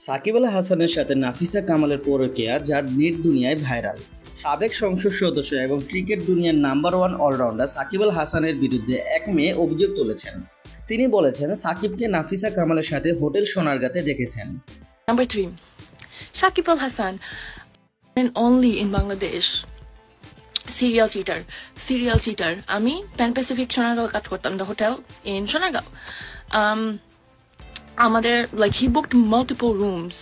সাকিব আল হাসানের সাথে নাফিসা কামালের পরকীয়া যা নেট দুনিয়ায় ভাইরাল। সাবেক সংসদ সদস্য এবং ক্রিকেট দুনিয়ার নাম্বার 1 অলরাউন্ডার সাকিব আল হাসানের বিরুদ্ধে এক মেয়ে অভিযোগ তুলেছেন। তিনি বলেছেন সাকিবকে নাফিসা কামালের সাথে হোটেল সোনারগাঁতে দেখেছেন। Number 3, Shakib Al Hasan, and only in Bangladesh. Serial cheater. আমি Pan Pacific সোনারগাঁও কাজ করতাম, the hotel in সোনারগাঁও. আমাদের he booked multiple rooms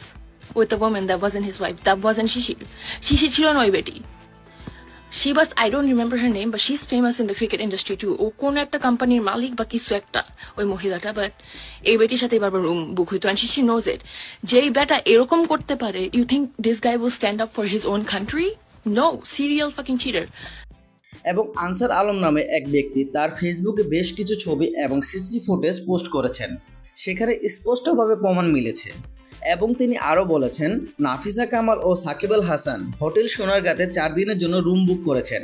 with a woman that wasn't his wife. That wasn't Shishir. Shishir ছিল না ওই বেটি. She was, I don't remember her name, but she's famous in the cricket industry too. ও কোন একটা কোম্পানির মালিক বা কিছু একটা ওই মহিলাটা, বাট এই বেটির সাথে বারবার রুম বুক হইতো, and she knows it. যেই বেটা এরকম করতে পারে, you think this guy will stand up for his own country? No, serial fucking cheater. এবং আনসার আলম নামে এক ব্যক্তি তার ফেসবুকে বেশ কিছু ছবি এবং সিসি ফুটেজ পোস্ট করেছেন। সেখানে স্পষ্টভাবে প্রমাণ মিলেছে এবং তিনি আরও বলেছেন নাফিসা কামাল ও সাকিব আল হাসান হোটেল সোনারগাঁতে 4 দিনের জন্য রুম বুক করেছেন,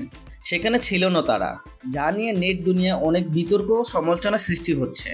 সেখানে ছিল না তারা, যা নিয়ে নেট দুনিয়া অনেক বিতর্ক ও সমালোচনা সৃষ্টি হচ্ছে।